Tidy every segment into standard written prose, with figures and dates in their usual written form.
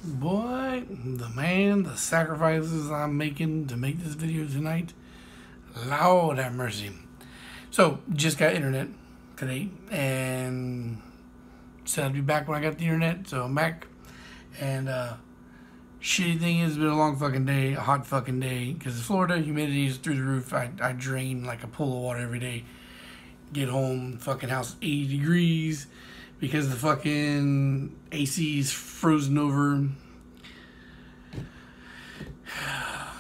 Boy, the sacrifices I'm making to make this video tonight, Lord have mercy. So, just got internet today, and said I'd be back when I got the internet, so I'm back. And, shitty thing is, it's been a long fucking day, a hot fucking day, because Florida, humidity is through the roof. I drain like a pool of water every day. Get home, fucking house is 80 degrees, because the fucking AC is frozen over.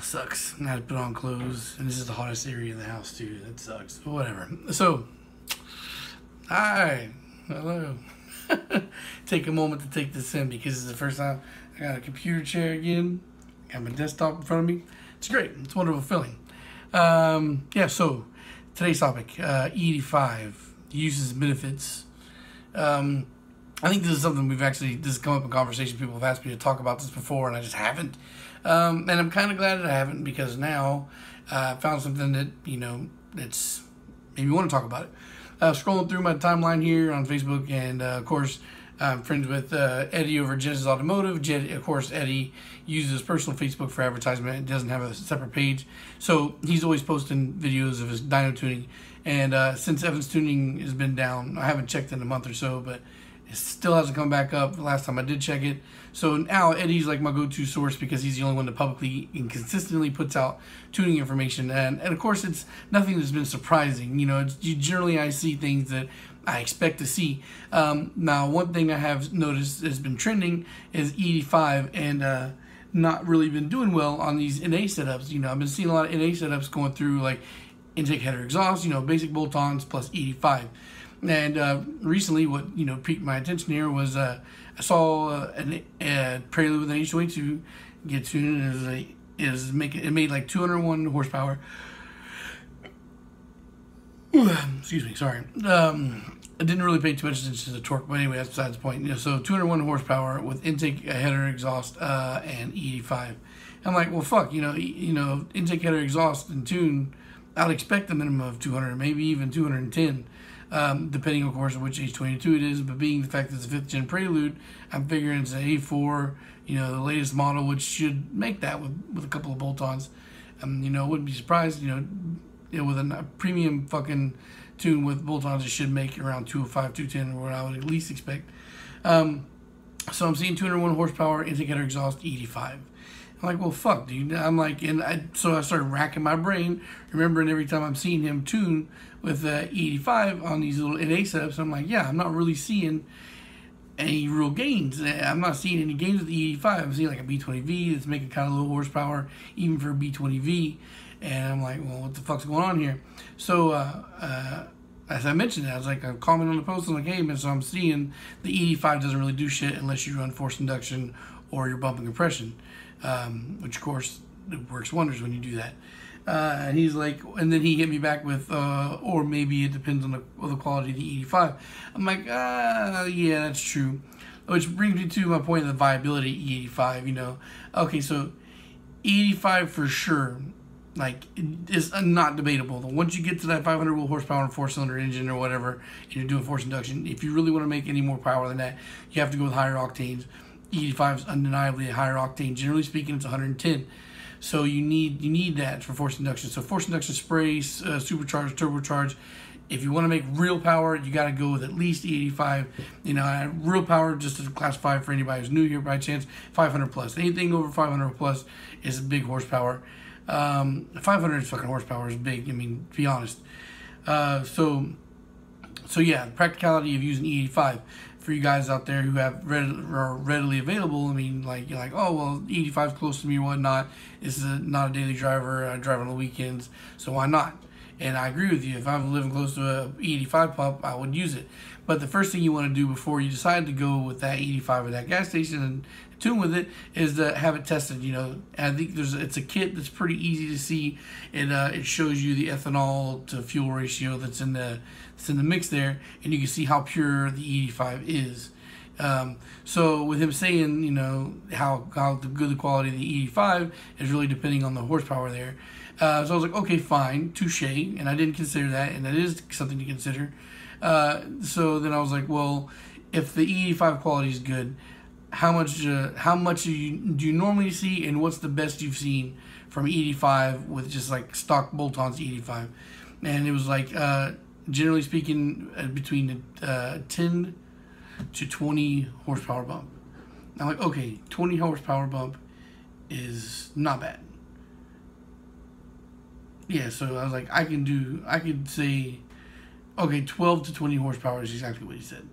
Sucks. I had to put on clothes, and this is the hottest area in the house too. That sucks. But whatever. So, hi, hello. Take a moment to take this in because it's the first time I got a computer chair again. Got my desktop in front of me. It's great. It's a wonderful feeling. Yeah. So today's topic: E85 uses and benefits. I think this is something this has come up in conversation. People have asked me to talk about this before, and I just haven't. And I'm kind of glad that I haven't, because now I found something that, that's maybe want to talk about it. Scrolling through my timeline here on Facebook, and of course, I'm friends with Eddie over at Genesis Automotive. Of course, Eddie uses his personal Facebook for advertisement. It doesn't have a separate page. So he's always posting videos of his dyno tuning. And since Evan's tuning has been down, I haven't checked in a month or so, but it still hasn't come back up the last time I did check it. So now Eddie's like my go-to source, because he's the only one that publicly and consistently puts out tuning information. And of course, it's nothing that's been surprising. Generally I see things that I expect to see. Now, one thing I have noticed has been trending is E85, and not really been doing well on these NA setups. I've been seeing a lot of NA setups going through like intake header exhaust, basic bolt-ons plus E85. And recently, what piqued my attention here was I saw a Prelude with an H22 get tuned, and it made like 201 horsepower. Excuse me, sorry. I didn't really pay too much attention to the torque, but anyway, that's besides the point. So 201 horsepower with intake header exhaust and E85. I'm like, well, fuck, intake header exhaust and tune, I'd expect a minimum of 200, maybe even 210. Depending, of course, on which H22 it is, but being the fact that it's a 5th gen Prelude, I'm figuring it's an A4, the latest model, which should make that with a couple of bolt-ons. Wouldn't be surprised, with a premium fucking tune with bolt-ons, it should make around 205, 210, or what I would at least expect. So I'm seeing 201 horsepower, intake header exhaust, E85. I'm like, well, fuck, dude. I'm like, so I started racking my brain, remembering every time I'm seeing him tune with E85 on these little NA setups. I'm like, yeah, I'm not really seeing any real gains. I'm not seeing any gains with the E85. I'm seeing like a B20V that's making kind of low horsepower, even for a B20V. And I'm like, well, what the fuck's going on here? So, as I mentioned, I was like, I commented on the post, I'm like, hey, man, so I'm seeing the E85 doesn't really do shit unless you run forced induction or you're bumping compression. Which of course it works wonders when you do that. And he's like, and then he hit me back with, or maybe it depends on the quality of the E85. I'm like, yeah, that's true. Which brings me to my point of the viability of E85. Okay, so E85 for sure, like, is not debatable. Once you get to that 500 horsepower and 4-cylinder engine or whatever, and you're doing forced induction, if you really want to make any more power than that, you have to go with higher octanes. E85 is undeniably a higher octane. Generally speaking, it's 110. So you need that for forced induction. So forced induction sprays, supercharged, turbocharged. If you want to make real power, you got to go with at least E85. Real power, just to classify for anybody who's new here by chance, 500 plus. Anything over 500 plus is big horsepower. 500 fucking horsepower is big. To be honest. So yeah, the practicality of using E85 for you guys out there who have readily available. You're like, oh, well, E85 is close to me or whatnot. This is not a daily driver. I drive on the weekends, so why not? And I agree with you. If I'm living close to a E85 pump, I would use it. But the first thing you want to do before you decide to go with that E85 at that gas station and tune with it is to have it tested. I think it's a kit that's pretty easy to see. It shows you the ethanol to fuel ratio that's in the mix there, and you can see how pure the E85 is. So with him saying, how good the quality of the E85 is really depending on the horsepower there. So I was like, okay, fine, touche, and I didn't consider that, and that is something to consider. So then I was like, well, if the E85 quality is good, how much do you normally see, and what's the best you've seen from E85 with just like stock bolt-ons E85. And it was like generally speaking between 10 to 20 horsepower bump. I'm like, okay, 20 horsepower bump is not bad. Yeah, so I was like, I could say, okay, 12 to 20 horsepower is exactly what he said.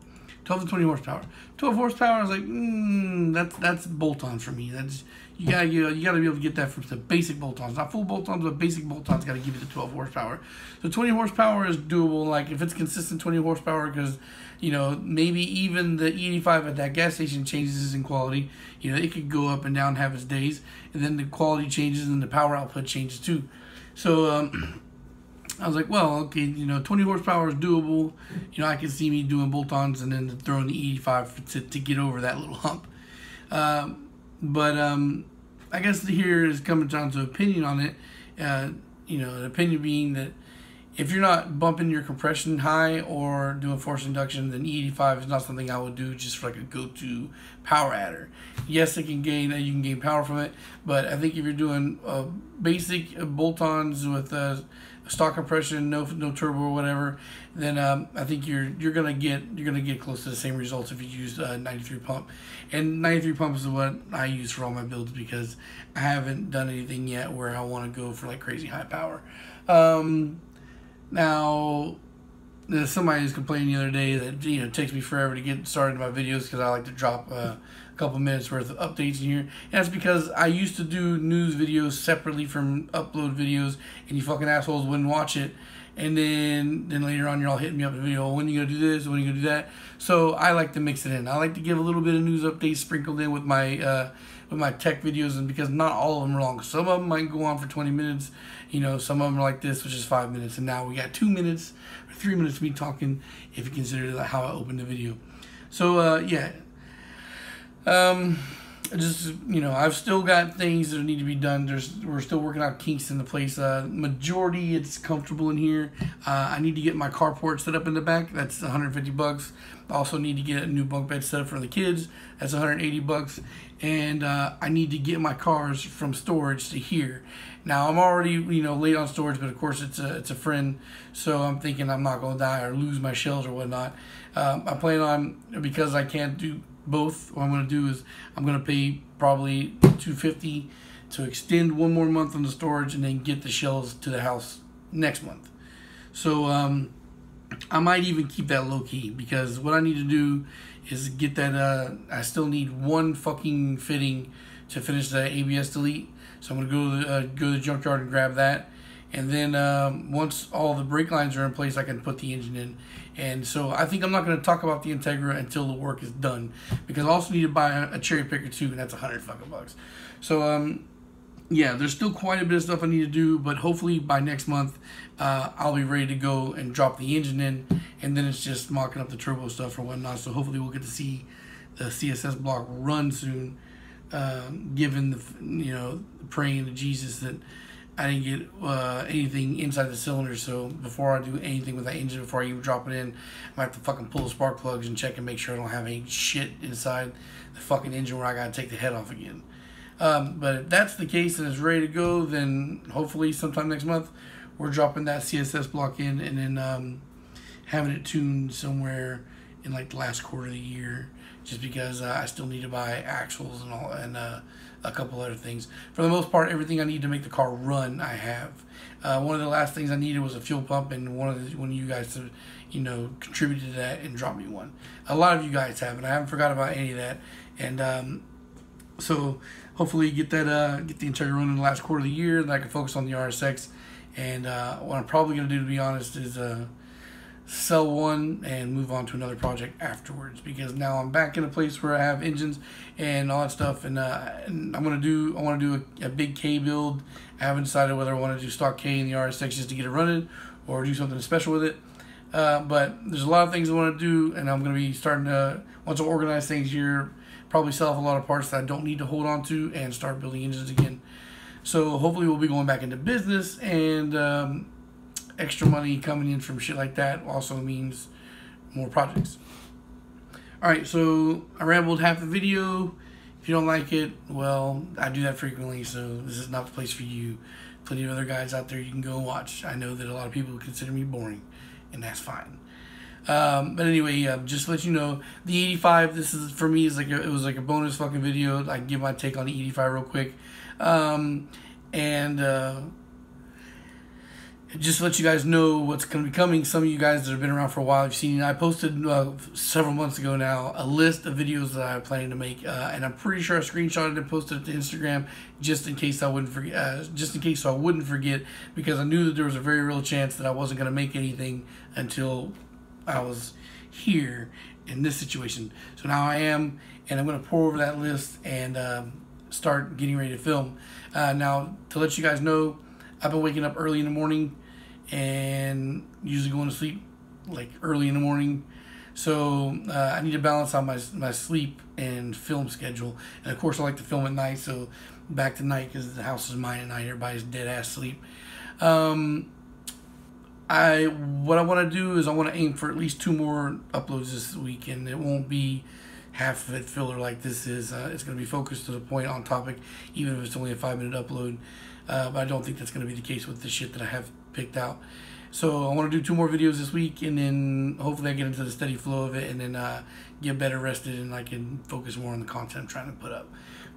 12 to 20 horsepower. 12 horsepower, I was like, that's bolt-ons for me. That's you gotta be able to get that from the basic bolt-ons, not full bolt-ons, but basic bolt-ons. Got to give you the 12 horsepower. So 20 horsepower is doable. Like if it's consistent 20 horsepower, because maybe even the E85 at that gas station changes in quality. It could go up and down, have its days, and then the quality changes and the power output changes too. So I was like, well, okay, 20 horsepower is doable. I can see me doing bolt-ons and then throwing the E85 to get over that little hump. But I guess here is coming down to opinion on it. An opinion being that if you're not bumping your compression high or doing forced induction, then E85 is not something I would do just for like a go-to power adder. Yes, you can gain power from it, but I think if you're doing basic bolt-ons with stock compression, no turbo or whatever, then I think you're gonna get close to the same results if you use 93 pump. And 93 pump is what I use for all my builds because I haven't done anything yet where I want to go for like crazy high power. Now, somebody was complaining the other day that it takes me forever to get started in my videos because I like to drop a couple minutes worth of updates in here. And that's because I used to do news videos separately from upload videos, and you fucking assholes wouldn't watch it. And then later on, you're all hitting me up in the video. When are you gonna do this? When are you gonna do that? So I like to mix it in. I like to give a little bit of news updates sprinkled in with my tech videos, and because not all of them are long. Some of them might go on for 20 minutes. Some of them are like this, which is 5 minutes. And now we got 2 minutes or 3 minutes of me talking, if you consider that how I opened the video. So yeah. I've still got things that need to be done. We're still working out kinks in the place. Majority, it's comfortable in here. I need to get my carport set up in the back. That's $150. I also need to get a new bunk bed set up for the kids. That's $180. And I need to get my cars from storage to here. Now I'm already late on storage, but of course it's a friend, so I'm thinking I'm not gonna die or lose my shells or whatnot. I plan on, because I can't do both, what I'm going to do is I'm going to pay probably $250 to extend one more month on the storage and then get the shells to the house next month. So I might even keep that low key, because what I need to do is get that I still need one fucking fitting to finish the ABS delete. So I'm going to go to the junkyard and grab that. And then once all the brake lines are in place, I can put the engine in. And so I think I'm not going to talk about the Integra until the work is done, because I also need to buy a cherry picker too, and that's $100 fucking bucks. So yeah, there's still quite a bit of stuff I need to do, but hopefully by next month I'll be ready to go and drop the engine in, and then it's just mocking up the turbo stuff or whatnot. So hopefully we'll get to see the CSS block run soon, given the praying to Jesus that I didn't get anything inside the cylinder. So before I do anything with that engine, before I even drop it in, I might have to fucking pull the spark plugs and check and make sure I don't have any shit inside the fucking engine where I gotta take the head off again. But if that's the case and it's ready to go, then hopefully sometime next month we're dropping that CSS block in, and then having it tuned somewhere in like the last quarter of the year, just because I still need to buy axles and all, and a couple other things. For the most part, everything I need to make the car run, I have. One of the last things I needed was a fuel pump, and one of you guys have, contributed to that and dropped me one. A lot of you guys have, and I haven't forgot about any of that. And so hopefully get the Integra running in the last quarter of the year, and I can focus on the RSX. And what I'm probably going to do, to be honest, is sell one and move on to another project afterwards, because now I'm back in a place where I have engines and all that stuff, and I want to do a big K build. I haven't decided whether I want to do stock K in the RSX just to get it running, or do something special with it. But there's a lot of things I want to do, and I'm going to be starting to, once I organize things here, probably sell off a lot of parts that I don't need to hold on to and start building engines again. So hopefully we'll be going back into business, and extra money coming in from shit like that also means more projects. Alright, so I rambled half the video. If you don't like it, well, I do that frequently, so this is not the place for you. Plenty of other guys out there you can go and watch. I know that a lot of people consider me boring, and that's fine. But anyway, just to let you know, the 85, this is, for me, it was like a bonus fucking video. I can give my take on the 85 real quick. Just to let you guys know what's going to be coming. Some of you guys that have been around for a while, I've seen, I posted several months ago now a list of videos that I'm planning to make, and I'm pretty sure I screenshotted and posted it to Instagram just in case I wouldn't forget, because I knew that there was a very real chance that I wasn't going to make anything until I was here in this situation. So now I am, and I'm going to pour over that list and start getting ready to film. Now, to let you guys know, I've been waking up early in the morning and usually going to sleep like early in the morning. So I need to balance out my sleep and film schedule. And of course I like to film at night, so back to night because the house is mine at night. Everybody's dead ass sleep. What I want to do is I want to aim for at least 2 more uploads this week, and it won't be half of it filler like this is. It's going to be focused to the point, on topic, even if it's only a 5-minute upload. But I don't think that's going to be the case with the shit that I have picked out. So I want to do 2 more videos this week, and then hopefully I get into the steady flow of it, and then get better rested, and I can focus more on the content I'm trying to put up.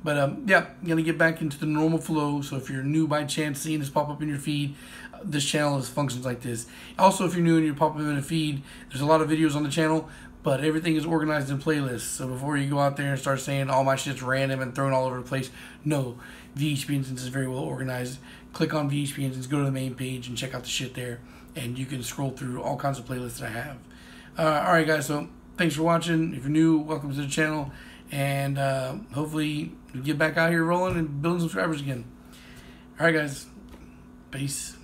But yeah, I'm going to get back into the normal flow. So if you're new by chance seeing this pop up in your feed, this channel functions like this. Also, if you're new and you're popping up in a feed, there's a lot of videos on the channel, but everything is organized in playlists. So before you go out there and start saying all my shit's random and thrown all over the place, no, VHP Engines is very well organized. Click on VHP Engines, go to the main page, and check out the shit there, and you can scroll through all kinds of playlists that I have. Alright guys, so thanks for watching. If you're new, welcome to the channel, and hopefully we get back out here rolling and building subscribers again. Alright guys, peace.